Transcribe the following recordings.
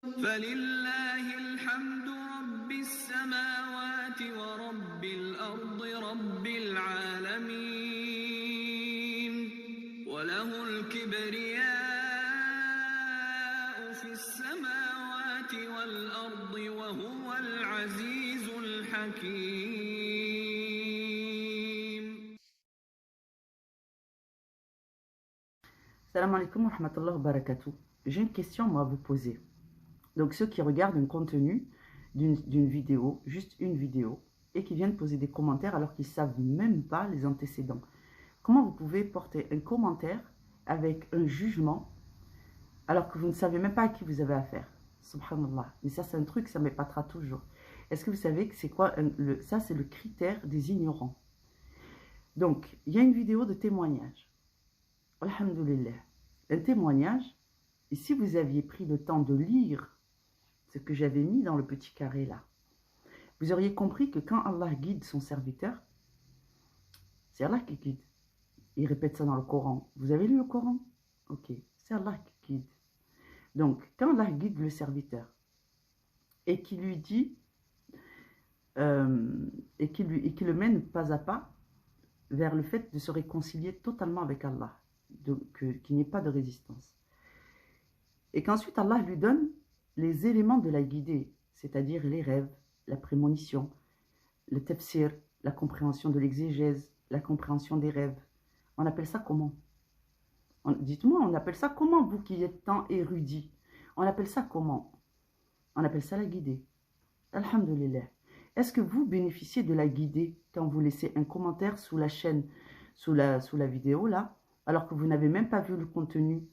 فلله الحمد رب السماوات ورب الأرض رب العالمين وله الكبرياء في السماوات والأرض وهو العزيز الحكيم. Salam alaikum wa rahmatullahi wa barakatuh. J'ai une question moi, à vous poser. Donc ceux qui regardent un contenu d'une vidéo, juste une vidéo, et qui viennent poser des commentaires alors qu'ils ne savent même pas les antécédents. Comment vous pouvez porter un commentaire avec un jugement alors que vous ne savez même pas à qui vous avez affaire? Subhanallah. Mais ça c'est un truc, ça m'épatera toujours. Est-ce que vous savez que c'est quoi ça c'est le critère des ignorants. Donc il y a une vidéo de témoignage. Alhamdulillah. Un témoignage, et si vous aviez pris le temps de lire ce que j'avais mis dans le petit carré là, vous auriez compris que quand Allah guide son serviteur, c'est Allah qui guide. Il répète ça dans le Coran. Vous avez lu le Coran? Ok, c'est Allah qui guide. Donc, quand Allah guide le serviteur et qu'il lui dit, et qu'il le mène pas à pas vers le fait de se réconcilier totalement avec Allah, qu'il n'y ait pas de résistance. Et qu'ensuite Allah lui donne les éléments de la guidée, c'est-à-dire les rêves, la prémonition, le tafsir, la compréhension de l'exégèse, la compréhension des rêves. On appelle ça comment? Dites-moi, on appelle ça comment, vous qui êtes tant érudit? On appelle ça comment? On appelle ça la guidée. Alhamdulillah. Est-ce que vous bénéficiez de la guidée quand vous laissez un commentaire sous la chaîne, sous la vidéo là, alors que vous n'avez même pas vu le contenu?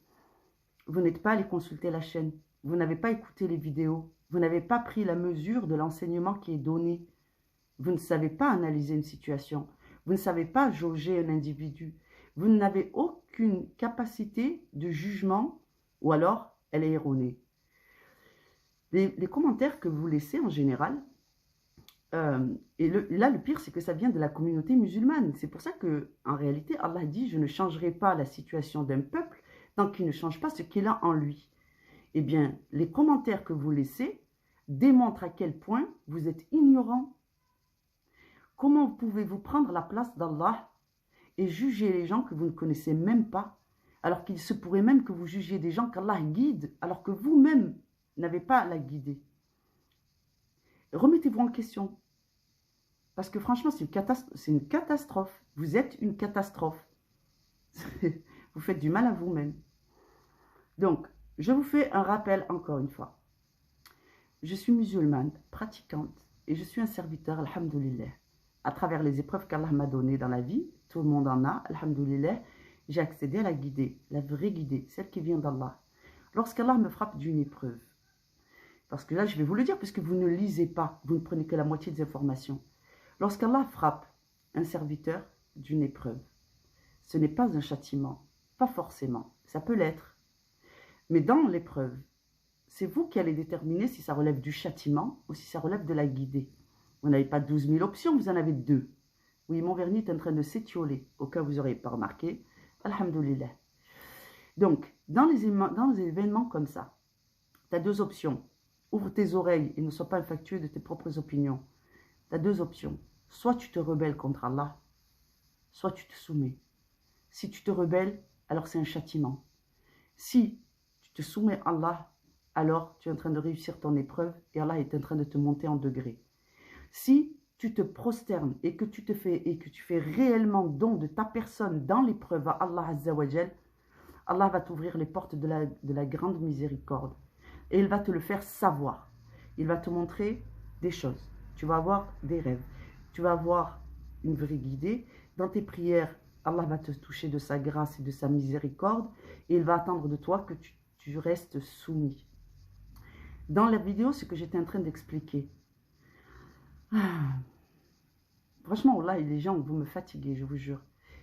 Vous n'êtes pas allé consulter la chaîne, vous n'avez pas écouté les vidéos, vous n'avez pas pris la mesure de l'enseignement qui est donné, vous ne savez pas analyser une situation, vous ne savez pas jauger un individu, vous n'avez aucune capacité de jugement ou alors elle est erronée. Les commentaires que vous laissez en général, et là le pire c'est que ça vient de la communauté musulmane. C'est pour ça que en réalité Allah dit: je ne changerai pas la situation d'un peuple tant qu'il ne change pas ce qu'il a en lui. Eh bien, les commentaires que vous laissez démontrent à quel point vous êtes ignorant. Comment pouvez-vous prendre la place d'Allah et juger les gens que vous ne connaissez même pas, alors qu'il se pourrait même que vous jugiez des gens qu'Allah guide, alors que vous-même n'avez pas à la guider? Remettez-vous en question. Parce que franchement, c'est une catastrophe. Vous êtes une catastrophe. Vous faites du mal à vous-même. Donc, je vous fais un rappel encore une fois. Je suis musulmane, pratiquante, et je suis un serviteur, alhamdoulilah. À travers les épreuves qu'Allah m'a données dans la vie, tout le monde en a, alhamdoulilah, j'ai accédé à la guidée, la vraie guidée, celle qui vient d'Allah. Lorsqu'Allah me frappe d'une épreuve, parce que là je vais vous le dire, puisque vous ne lisez pas, vous ne prenez que la moitié des informations. Lorsqu'Allah frappe un serviteur d'une épreuve, ce n'est pas un châtiment, pas forcément, ça peut l'être. Mais dans l'épreuve, c'est vous qui allez déterminer si ça relève du châtiment ou si ça relève de la guidée. Vous n'avez pas 12 000 options, vous en avez 2. Oui, mon vernis est en train de s'étioler, au cas où vous n'aurez pas remarqué. Alhamdulillah. Donc, dans les événements comme ça, tu as 2 options. Ouvre tes oreilles et ne sois pas infatué de tes propres opinions. Tu as 2 options. Soit tu te rebelles contre Allah, soit tu te soumets. Si tu te rebelles, alors c'est un châtiment. Si tu te soumets à Allah, alors tu es en train de réussir ton épreuve et Allah est en train de te monter en degré. Si tu te prosternes et que tu fais réellement don de ta personne dans l'épreuve à Allah Azza wa Jal, Allah va t'ouvrir les portes de la grande miséricorde et il va te le faire savoir. Il va te montrer des choses. Tu vas avoir des rêves. Tu vas avoir une vraie guidée. Dans tes prières, Allah va te toucher de sa grâce et de sa miséricorde et il va attendre de toi que tu restes soumis. Dans la vidéo, ce que j'étais en train d'expliquer, franchement, là, les gens, vous me fatiguez, je vous jure.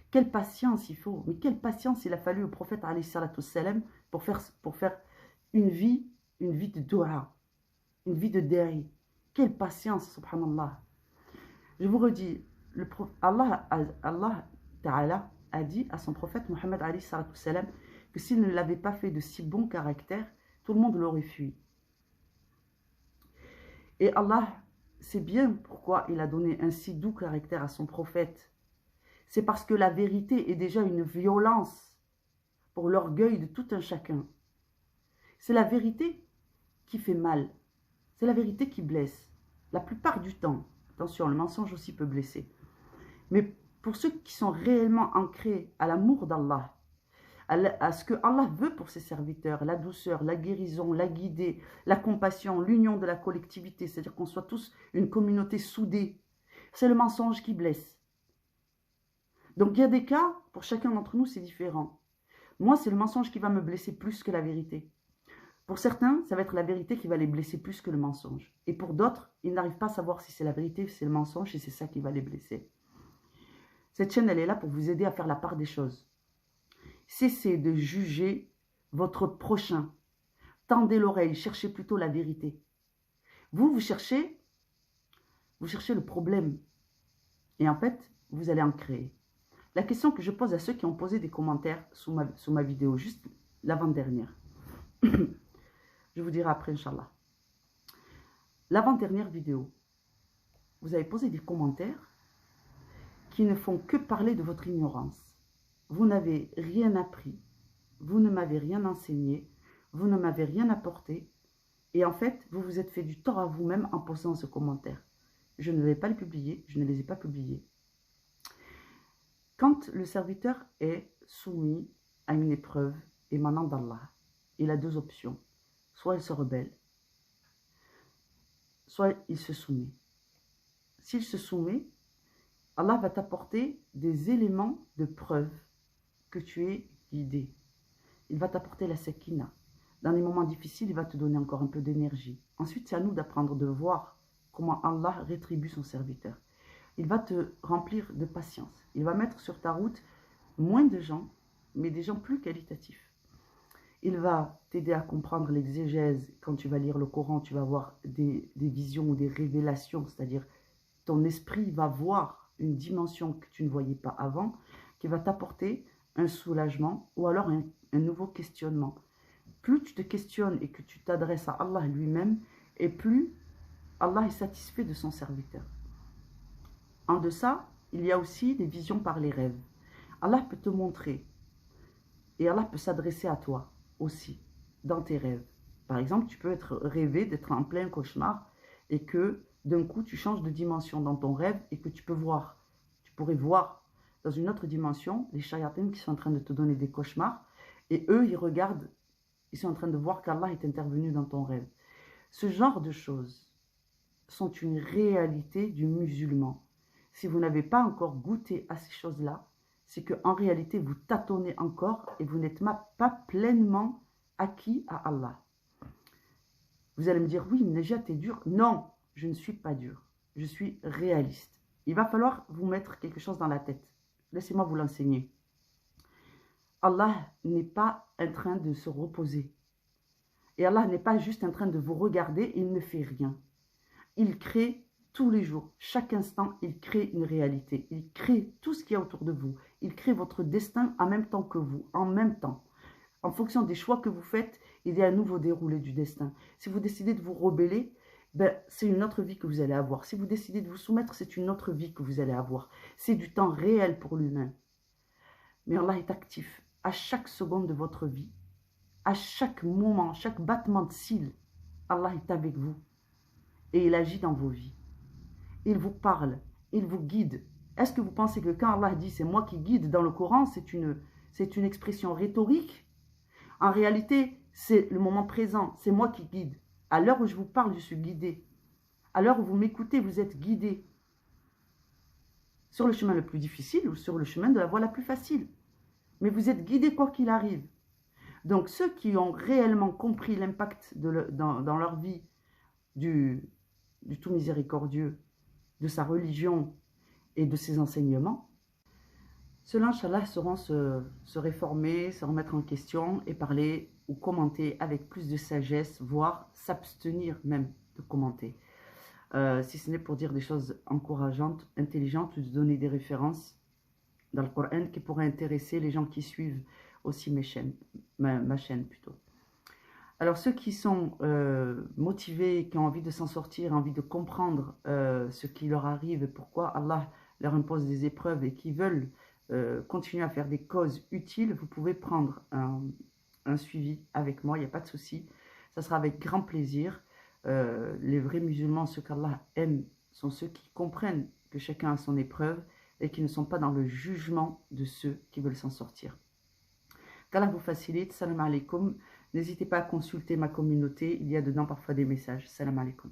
Quelle patience il faut, mais quelle patience il a fallu au prophète alayhi salatu salam pour faire une vie de dua, une vie de dari. Quelle patience, subhanallah. Je vous redis, Allah Ta'ala a dit à son prophète Mohammed alayhi salatu salam que s'il ne l'avait pas fait de si bon caractère, tout le monde l'aurait fui. Et Allah sait bien pourquoi il a donné un si doux caractère à son prophète. C'est parce que la vérité est déjà une violence pour l'orgueil de tout un chacun. C'est la vérité qui fait mal. C'est la vérité qui blesse. La plupart du temps. Attention, le mensonge aussi peut blesser. Mais pour ceux qui sont réellement ancrés à l'amour d'Allah, à ce que Allah veut pour ses serviteurs, la douceur, la guérison, la guidée, la compassion, l'union de la collectivité, c'est-à-dire qu'on soit tous une communauté soudée, c'est le mensonge qui blesse. Donc il y a des cas, pour chacun d'entre nous, c'est différent. Moi, c'est le mensonge qui va me blesser plus que la vérité. Pour certains, ça va être la vérité qui va les blesser plus que le mensonge. Et pour d'autres, ils n'arrivent pas à savoir si c'est la vérité ou si c'est le mensonge et c'est ça qui va les blesser. Cette chaîne, elle est là pour vous aider à faire la part des choses. Cessez de juger votre prochain. Tendez l'oreille, cherchez plutôt la vérité. Vous cherchez le problème. Et en fait, vous allez en créer. La question que je pose à ceux qui ont posé des commentaires sous ma vidéo, juste l'avant-dernière. Je vous dirai après, Inch'Allah. L'avant-dernière vidéo, vous avez posé des commentaires qui ne font que parler de votre ignorance. Vous n'avez rien appris, vous ne m'avez rien enseigné, vous ne m'avez rien apporté, et en fait, vous vous êtes fait du tort à vous-même en posant ce commentaire. Je ne vais pas les publier, je ne les ai pas publiés. Quand le serviteur est soumis à une épreuve émanant d'Allah, il a deux options. Soit il se rebelle, soit il se soumet. S'il se soumet, Allah va t'apporter des éléments de preuve que tu es guidé. Il va t'apporter la sakina. Dans les moments difficiles, il va te donner encore un peu d'énergie. Ensuite, c'est à nous d'apprendre de voir comment Allah rétribue son serviteur. Il va te remplir de patience. Il va mettre sur ta route moins de gens, mais des gens plus qualitatifs. Il va t'aider à comprendre l'exégèse. Quand tu vas lire le Coran, tu vas avoir des visions ou des révélations, c'est-à-dire ton esprit va voir une dimension que tu ne voyais pas avant, qui va t'apporter un soulagement ou alors un nouveau questionnement. Plus tu te questionnes et que tu t'adresses à Allah lui-même, et plus Allah est satisfait de son serviteur. En deçà, il y a aussi des visions par les rêves. Allah peut te montrer et Allah peut s'adresser à toi aussi dans tes rêves. Par exemple, tu peux être rêvé d'être en plein cauchemar et que d'un coup tu changes de dimension dans ton rêve et que tu pourrais voir dans une autre dimension les shayatines qui sont en train de te donner des cauchemars et eux ils regardent, ils sont en train de voir qu'Allah est intervenu dans ton rêve. Ce genre de choses sont une réalité du musulman. Si vous n'avez pas encore goûté à ces choses-là, c'est qu'en réalité, vous tâtonnez encore et vous n'êtes pas pleinement acquis à Allah. Vous allez me dire, oui, mais Najat, t'es dur. Non, je ne suis pas dur. Je suis réaliste. Il va falloir vous mettre quelque chose dans la tête. Laissez-moi vous l'enseigner. Allah n'est pas en train de se reposer. Et Allah n'est pas juste en train de vous regarder, il ne fait rien. Il crée tous les jours, chaque instant, il crée une réalité. Il crée tout ce qu'il y a autour de vous. Il crée votre destin en même temps que vous, en même temps. En fonction des choix que vous faites, il y a un nouveau déroulé du destin. Si vous décidez de vous rebeller, c'est une autre vie que vous allez avoir. Si vous décidez de vous soumettre, c'est une autre vie que vous allez avoir. C'est du temps réel pour l'humain. Mais Allah est actif à chaque seconde de votre vie. À chaque moment, chaque battement de cils, Allah est avec vous. Et il agit dans vos vies. Il vous parle, il vous guide. Est-ce que vous pensez que quand Allah dit « c'est moi qui guide » dans le Coran, c'est une expression rhétorique? En réalité, c'est le moment présent, c'est moi qui guide. À l'heure où je vous parle, je suis guidé. À l'heure où vous m'écoutez, vous êtes guidé. Sur le chemin le plus difficile ou sur le chemin de la voie la plus facile. Mais vous êtes guidé quoi qu'il arrive. Donc ceux qui ont réellement compris l'impact dans leur vie du tout miséricordieux, de sa religion et de ses enseignements, ceux-là, Inch'Allah, sauront se réformer, se remettre en question et parler ou commenter avec plus de sagesse, voire s'abstenir même de commenter. Si ce n'est pour dire des choses encourageantes, intelligentes, ou de donner des références dans le Coran qui pourraient intéresser les gens qui suivent aussi ma chaîne plutôt. Alors, ceux qui sont motivés, qui ont envie de s'en sortir, envie de comprendre ce qui leur arrive et pourquoi Allah leur impose des épreuves et qui veulent continuer à faire des causes utiles, vous pouvez prendre un suivi avec moi, il n'y a pas de souci. Ça sera avec grand plaisir. Les vrais musulmans, ceux qu'Allah aime, sont ceux qui comprennent que chacun a son épreuve et qui ne sont pas dans le jugement de ceux qui veulent s'en sortir. Qu'Allah vous facilite. Salam alaikum. N'hésitez pas à consulter ma communauté. Il y a dedans parfois des messages. Salam alaikum.